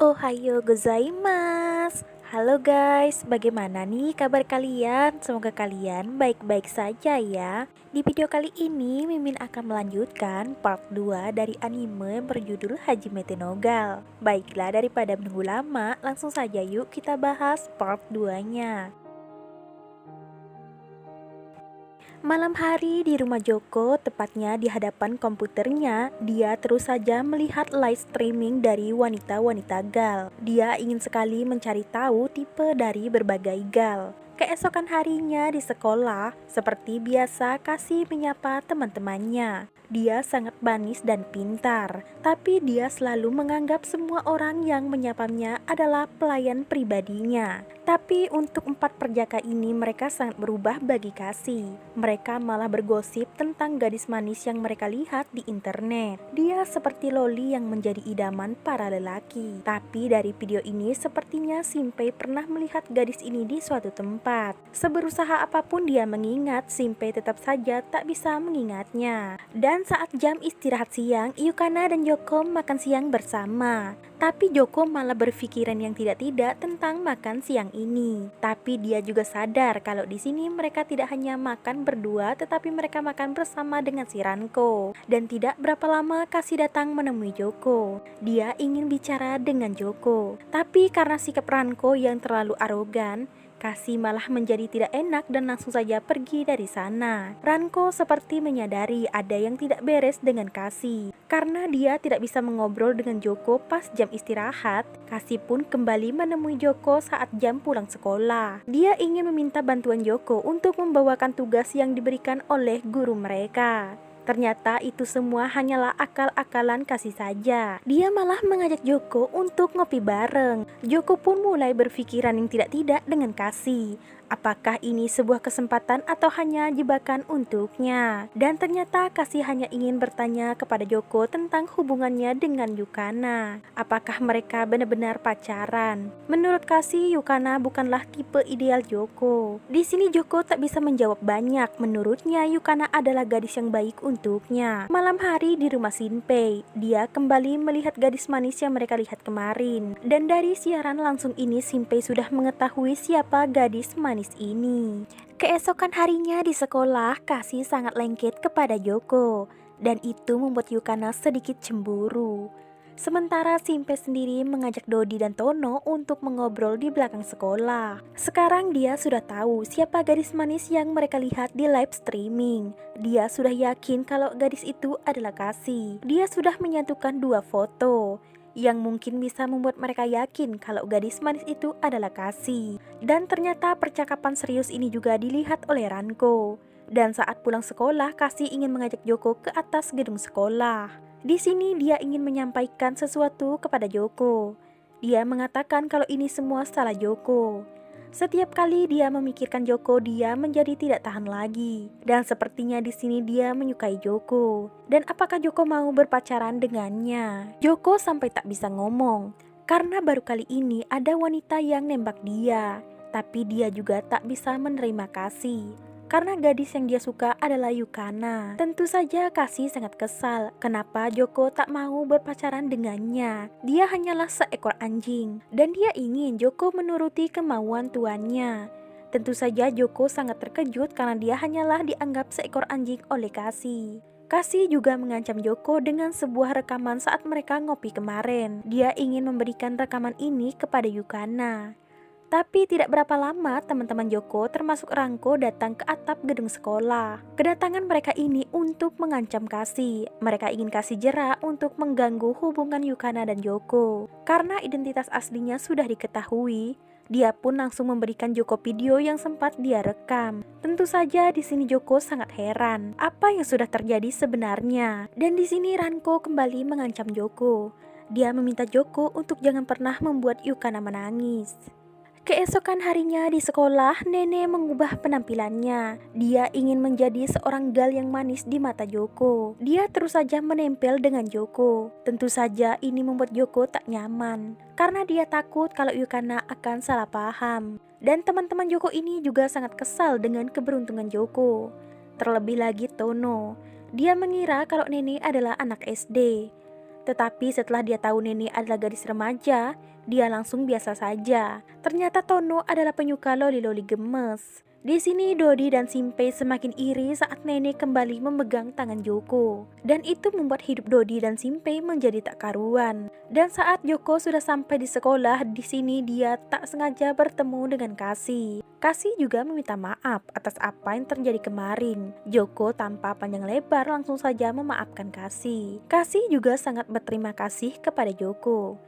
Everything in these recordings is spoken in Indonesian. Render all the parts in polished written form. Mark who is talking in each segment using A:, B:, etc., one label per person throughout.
A: Ohayo gozaimasu. Halo guys, bagaimana nih kabar kalian? Semoga kalian baik-baik saja ya. Di video kali ini Mimin akan melanjutkan part 2 dari anime yang berjudul Hajime te no Gal. Baiklah, daripada menunggu lama, langsung saja yuk kita bahas part 2-nya. Malam hari di rumah Joko, tepatnya di hadapan komputernya, dia terus saja melihat live streaming dari wanita-wanita gal. Dia ingin sekali mencari tahu tipe dari berbagai gal. Keesokan harinya di sekolah, seperti biasa Kasih menyapa teman-temannya. Dia sangat manis dan pintar, tapi dia selalu menganggap semua orang yang menyapanya adalah pelayan pribadinya. Tapi untuk 4 perjaka ini mereka sangat berubah bagi Kasih. Mereka malah bergosip tentang gadis manis yang mereka lihat di internet. Dia seperti loli yang menjadi idaman para lelaki. Tapi dari video ini sepertinya Shinpei pernah melihat gadis ini di suatu tempat. Seberusaha apapun dia mengingat, Shinpei tetap saja tak bisa mengingatnya. Dan saat jam istirahat siang, Yukana dan Joko makan siang bersama. Tapi Joko malah berpikiran yang tidak-tidak tentang makan siang ini. Tapi dia juga sadar kalau di sini mereka tidak hanya makan berdua, tetapi mereka makan bersama dengan si Ranko. Dan tidak berapa lama Kasih datang menemui Joko. Dia ingin bicara dengan Joko. Tapi karena sikap Ranko yang terlalu arogan, Kasih malah menjadi tidak enak dan langsung saja pergi dari sana. Ranko seperti menyadari ada yang tidak beres dengan Kasih. Karena dia tidak bisa mengobrol dengan Joko pas jam istirahat, Kasih pun kembali menemui Joko saat jam pulang sekolah. Dia ingin meminta bantuan Joko untuk membawakan tugas yang diberikan oleh guru mereka. Ternyata itu semua hanyalah akal-akalan Kasih saja. Dia malah mengajak Joko untuk ngopi bareng. Joko pun mulai berpikiran yang tidak-tidak dengan Kasih. Apakah ini sebuah kesempatan atau hanya jebakan untuknya? Dan ternyata Kasih hanya ingin bertanya kepada Joko tentang hubungannya dengan Yukana. Apakah mereka benar-benar pacaran? Menurut Kasih, Yukana bukanlah tipe ideal Joko. Di sini Joko tak bisa menjawab banyak. Menurutnya Yukana adalah gadis yang baik untuknya. Malam hari di rumah Shinpei, dia kembali melihat gadis manis yang mereka lihat kemarin. Dan dari siaran langsung ini Shinpei sudah mengetahui siapa gadis manis ini. Keesokan harinya di sekolah, Kasih sangat lengket kepada Joko, dan itu membuat Yukana sedikit cemburu. Sementara Shinpei sendiri mengajak Dodi dan Tono untuk mengobrol di belakang sekolah. Sekarang dia sudah tahu siapa gadis manis yang mereka lihat di live streaming. Dia sudah yakin kalau gadis itu adalah Kasih. Dia sudah menyatukan 2 foto yang mungkin bisa membuat mereka yakin kalau gadis manis itu adalah Kasih. Dan ternyata percakapan serius ini juga dilihat oleh Ranko. Dan saat pulang sekolah, Kasih ingin mengajak Joko ke atas gedung sekolah. Di sini dia ingin menyampaikan sesuatu kepada Joko. Dia mengatakan kalau ini semua salah Joko. Setiap kali dia memikirkan Joko, dia menjadi tidak tahan lagi. Dan sepertinya di sini dia menyukai Joko. Dan apakah Joko mau berpacaran dengannya? Joko sampai tak bisa ngomong. Karena baru kali ini ada wanita yang nembak dia. Tapi dia juga tak bisa menerima Kasih. Karena gadis yang dia suka adalah Yukana. Tentu saja Kasih sangat kesal kenapa Joko tak mau berpacaran dengannya. Dia hanyalah seekor anjing dan dia ingin Joko menuruti kemauan tuannya. Tentu saja Joko sangat terkejut karena dia hanyalah dianggap seekor anjing oleh Kasih. Kasih juga mengancam Joko dengan sebuah rekaman saat mereka ngopi kemarin. Dia ingin memberikan rekaman ini kepada Yukana. Tapi tidak berapa lama teman-teman Joko termasuk Ranko datang ke atap gedung sekolah. Kedatangan mereka ini untuk mengancam Kasih. Mereka ingin Kasih jera untuk mengganggu hubungan Yukana dan Joko. Karena identitas aslinya sudah diketahui, dia pun langsung memberikan Joko video yang sempat dia rekam. Tentu saja di sini Joko sangat heran apa yang sudah terjadi sebenarnya. Dan di sini Ranko kembali mengancam Joko. Dia meminta Joko untuk jangan pernah membuat Yukana menangis. Keesokan harinya di sekolah, Nenek mengubah penampilannya. Dia ingin menjadi seorang gal yang manis di mata Joko. Dia terus saja menempel dengan Joko. Tentu saja ini membuat Joko tak nyaman, karena dia takut kalau Yukana akan salah paham. Dan teman-teman Joko ini juga sangat kesal dengan keberuntungan Joko. Terlebih lagi Tono. Dia mengira kalau Nenek adalah anak SD. Tetapi setelah dia tahu Nene adalah gadis remaja, dia langsung biasa saja. Ternyata Tono adalah penyuka loli-loli gemes. Di sini Dodi dan Simpei semakin iri saat Nene kembali memegang tangan Joko. Dan itu membuat hidup Dodi dan Simpei menjadi tak karuan. Dan saat Joko sudah sampai di sekolah, di sini dia tak sengaja bertemu dengan Kasi. Kasi juga meminta maaf atas apa yang terjadi kemarin. Joko tanpa panjang lebar langsung saja memaafkan Kasi. Kasi juga sangat berterima kasih kepada Joko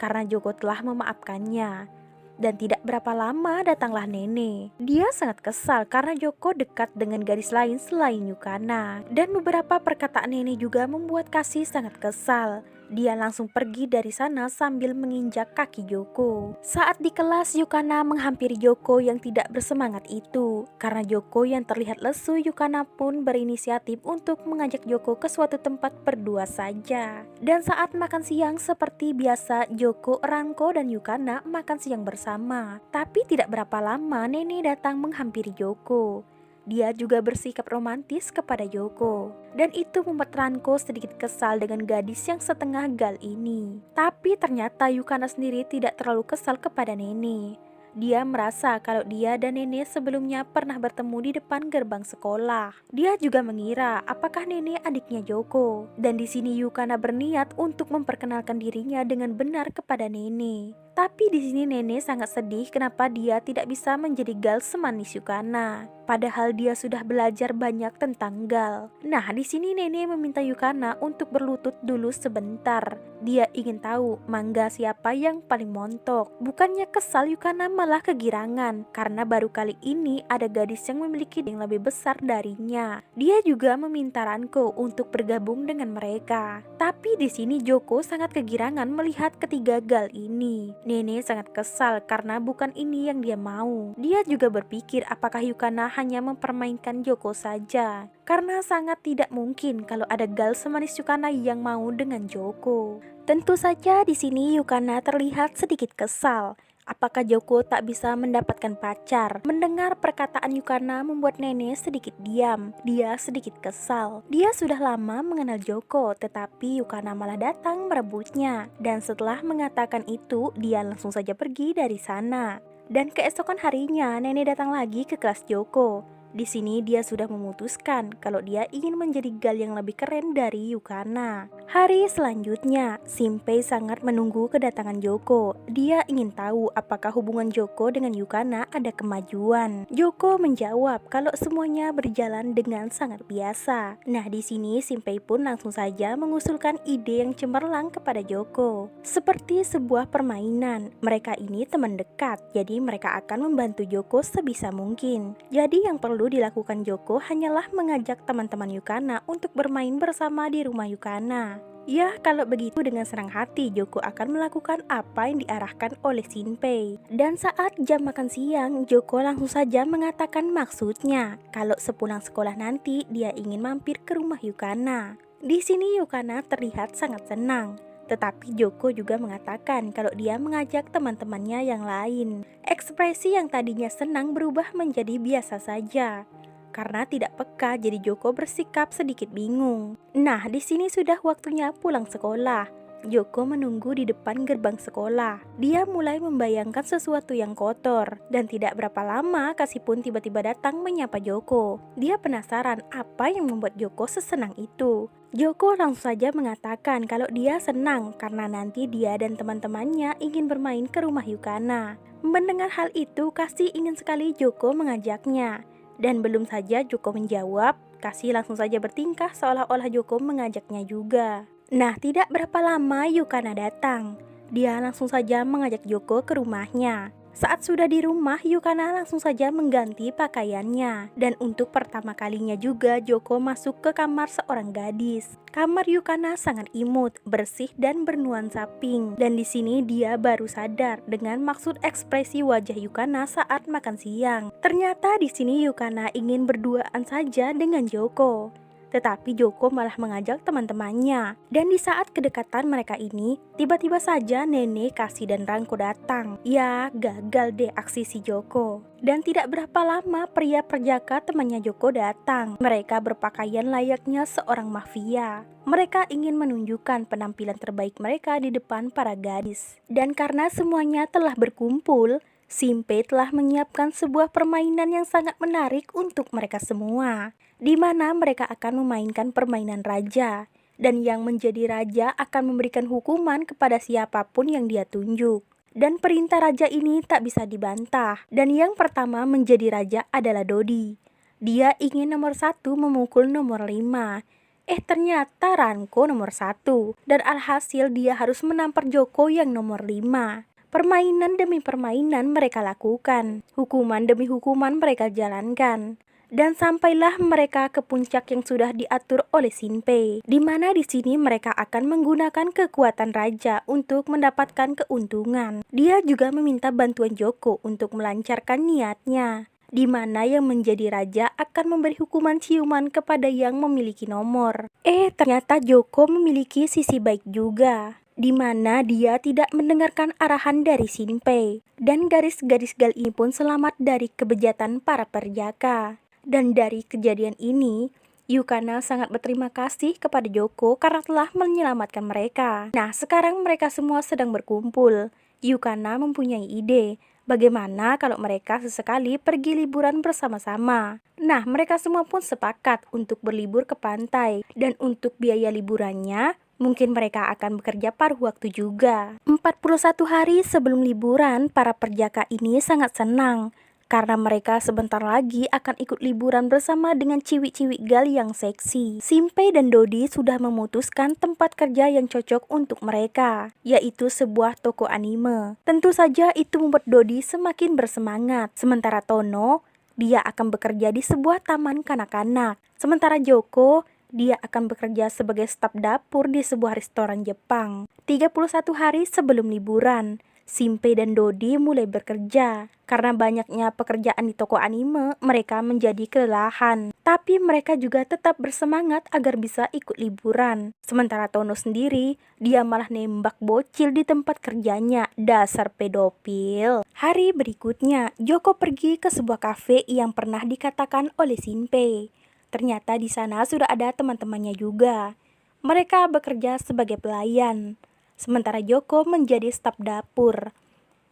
A: karena Joko telah memaafkannya. Dan tidak berapa lama datanglah Nene. Dia sangat kesal karena Joko dekat dengan gadis lain selain Yukana. Dan beberapa perkataan Nene juga membuat Kasi sangat kesal. Dia langsung pergi dari sana sambil menginjak kaki Joko. Saat di kelas, Yukana menghampiri Joko yang tidak bersemangat itu. Karena Joko yang terlihat lesu, Yukana pun berinisiatif untuk mengajak Joko ke suatu tempat berdua saja. Dan saat makan siang seperti biasa, Joko, Ranko, dan Yukana makan siang bersama. Tapi tidak berapa lama Nene datang menghampiri Joko. Dia juga bersikap romantis kepada Joko. Dan itu membuat Ranko sedikit kesal dengan gadis yang setengah gal ini. Tapi ternyata Yukana sendiri tidak terlalu kesal kepada Nene. Dia merasa kalau dia dan Nene sebelumnya pernah bertemu di depan gerbang sekolah. Dia juga mengira apakah Nene adiknya Joko. Dan di sini Yukana berniat untuk memperkenalkan dirinya dengan benar kepada Nene. Tapi di sini Nene sangat sedih kenapa dia tidak bisa menjadi gal semanis Yukana. Padahal dia sudah belajar banyak tentang gal. Nah, di sini Nene meminta Yukana untuk berlutut dulu sebentar. Dia ingin tahu mangga siapa yang paling montok. Bukannya kesal, Yukana malah kegirangan karena baru kali ini ada gadis yang memiliki yang lebih besar darinya. Dia juga meminta Ranko untuk bergabung dengan mereka. Tapi di sini Joko sangat kegirangan melihat ketiga gal ini. Nene sangat kesal karena bukan ini yang dia mau. Dia juga berpikir apakah Yukana hanya mempermainkan Joko saja. Karena sangat tidak mungkin kalau ada gal semanis Yukana yang mau dengan Joko. Tentu saja di sini Yukana terlihat sedikit kesal. Apakah Joko tak bisa mendapatkan pacar? Mendengar perkataan Yukana membuat Nene sedikit diam. Dia sedikit kesal. Dia sudah lama mengenal Joko, tetapi Yukana malah datang merebutnya. Dan setelah mengatakan itu, dia langsung saja pergi dari sana. Dan keesokan harinya, Nene datang lagi ke kelas Joko. Di sini dia sudah memutuskan kalau dia ingin menjadi gal yang lebih keren dari Yukana. Hari selanjutnya, Simpei sangat menunggu kedatangan Joko. Dia ingin tahu apakah hubungan Joko dengan Yukana ada kemajuan. Joko menjawab kalau semuanya berjalan dengan sangat biasa. Nah, di sini Simpei pun langsung saja mengusulkan ide yang cemerlang kepada Joko. Seperti sebuah permainan, mereka ini teman dekat, jadi mereka akan membantu Joko sebisa mungkin. Jadi yang perlu dilakukan Joko hanyalah mengajak teman-teman Yukana untuk bermain bersama di rumah Yukana. Ya, kalau begitu dengan senang hati Joko akan melakukan apa yang diarahkan oleh Simpei. Dan saat jam makan siang, Joko langsung saja mengatakan maksudnya kalau sepulang sekolah nanti dia ingin mampir ke rumah Yukana. Di sini Yukana terlihat sangat senang. Tetapi Joko juga mengatakan kalau dia mengajak teman-temannya yang lain. Ekspresi yang tadinya senang berubah menjadi biasa saja. Karena tidak peka, jadi Joko bersikap sedikit bingung. Nah, di sini sudah waktunya pulang sekolah. Joko menunggu di depan gerbang sekolah. Dia mulai membayangkan sesuatu yang kotor. Dan tidak berapa lama, Kasi pun tiba-tiba datang menyapa Joko. Dia penasaran apa yang membuat Joko sesenang itu. Joko langsung saja mengatakan kalau dia senang karena nanti dia dan teman-temannya ingin bermain ke rumah Yukana. Mendengar hal itu, Kasi ingin sekali Joko mengajaknya. Dan belum saja Joko menjawab, Kasi langsung saja bertingkah seolah-olah Joko mengajaknya juga. Nah, tidak berapa lama Yukana datang. Dia langsung saja mengajak Joko ke rumahnya. Saat sudah di rumah, Yukana langsung saja mengganti pakaiannya. Dan untuk pertama kalinya juga Joko masuk ke kamar seorang gadis. Kamar Yukana sangat imut, bersih dan bernuansa pink. Dan di sini dia baru sadar dengan maksud ekspresi wajah Yukana saat makan siang. Ternyata di sini Yukana ingin berduaan saja dengan Joko. Tetapi Joko malah mengajak teman-temannya. Dan di saat kedekatan mereka ini, tiba-tiba saja Nenek, Kasi, dan Rangko datang. Ya, gagal deh aksi si Joko. Dan tidak berapa lama pria perjaka temannya Joko datang. Mereka berpakaian layaknya seorang mafia. Mereka ingin menunjukkan penampilan terbaik mereka di depan para gadis. Dan karena semuanya telah berkumpul, Simpe telah menyiapkan sebuah permainan yang sangat menarik untuk mereka semua, di mana mereka akan memainkan permainan raja, dan yang menjadi raja akan memberikan hukuman kepada siapapun yang dia tunjuk. Dan perintah raja ini tak bisa dibantah, dan yang pertama menjadi raja adalah Dodi. Dia ingin nomor 1 memukul nomor 5. Ternyata Ranko nomor 1, dan alhasil dia harus menampar Joko yang nomor 5. Permainan demi permainan mereka lakukan, hukuman demi hukuman mereka jalankan, dan sampailah mereka ke puncak yang sudah diatur oleh Sinpei, di mana di sini mereka akan menggunakan kekuatan raja untuk mendapatkan keuntungan. Dia juga meminta bantuan Joko untuk melancarkan niatnya, di mana yang menjadi raja akan memberi hukuman ciuman kepada yang memiliki nomor. Ternyata Joko memiliki sisi baik juga, di mana dia tidak mendengarkan arahan dari Sinpei, dan garis-garis gal ini pun selamat dari kebejatan para perjaka. Dan dari kejadian ini, Yukana sangat berterima kasih kepada Joko karena telah menyelamatkan mereka. Nah, sekarang mereka semua sedang berkumpul. Yukana mempunyai ide, bagaimana kalau mereka sesekali pergi liburan bersama-sama. Nah, mereka semua pun sepakat untuk berlibur ke pantai, dan untuk biaya liburannya, mungkin mereka akan bekerja paruh waktu juga. 41 hari sebelum liburan, para perjaka ini sangat senang karena mereka sebentar lagi akan ikut liburan bersama dengan ciwik-ciwik gal yang seksi. Simpe dan Dodi sudah memutuskan tempat kerja yang cocok untuk mereka, yaitu sebuah toko anime. Tentu saja itu membuat Dodi semakin bersemangat. Sementara Tono, dia akan bekerja di sebuah taman kanak-kanak. Sementara Joko, dia akan bekerja sebagai staf dapur di sebuah restoran Jepang. 31 hari sebelum liburan, Simpe dan Dodi mulai bekerja. Karena banyaknya pekerjaan di toko anime, mereka menjadi kelelahan. Tapi mereka juga tetap bersemangat agar bisa ikut liburan. Sementara Tono sendiri, dia malah nembak bocil di tempat kerjanya. Dasar pedofil. Hari berikutnya, Joko pergi ke sebuah kafe yang pernah dikatakan oleh Sinpei. Ternyata di sana sudah ada teman-temannya juga. Mereka bekerja sebagai pelayan, sementara Joko menjadi staf dapur.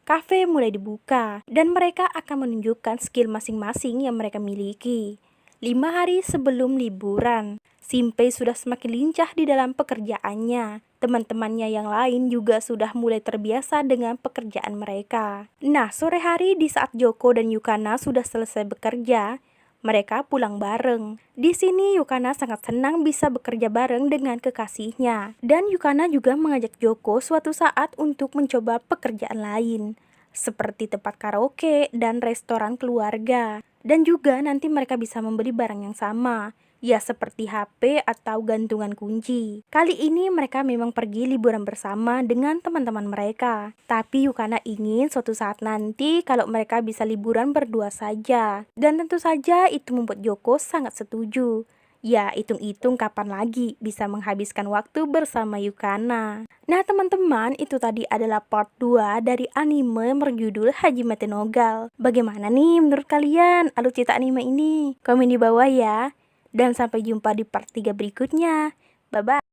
A: Kafe mulai dibuka, dan mereka akan menunjukkan skill masing-masing yang mereka miliki. 5 hari sebelum liburan, Simpe sudah semakin lincah di dalam pekerjaannya. Teman-temannya yang lain juga sudah mulai terbiasa dengan pekerjaan mereka. Nah, sore hari di saat Joko dan Yukana sudah selesai bekerja, mereka pulang bareng. Di sini Yukana sangat senang bisa bekerja bareng dengan kekasihnya. Dan Yukana juga mengajak Joko suatu saat untuk mencoba pekerjaan lain, seperti tempat karaoke dan restoran keluarga. Dan juga nanti mereka bisa membeli barang yang sama, ya seperti HP atau gantungan kunci. Kali ini mereka memang pergi liburan bersama dengan teman-teman mereka. Tapi Yukana ingin suatu saat nanti kalau mereka bisa liburan berdua saja. Dan tentu saja itu membuat Joko sangat setuju. Ya, hitung-hitung kapan lagi bisa menghabiskan waktu bersama Yukana. Nah teman-teman, itu tadi adalah part 2 dari anime berjudul Hajime no Gal. Bagaimana nih menurut kalian alur cerita anime ini? Komen di bawah ya. Dan sampai jumpa di part 3 berikutnya. Bye-bye.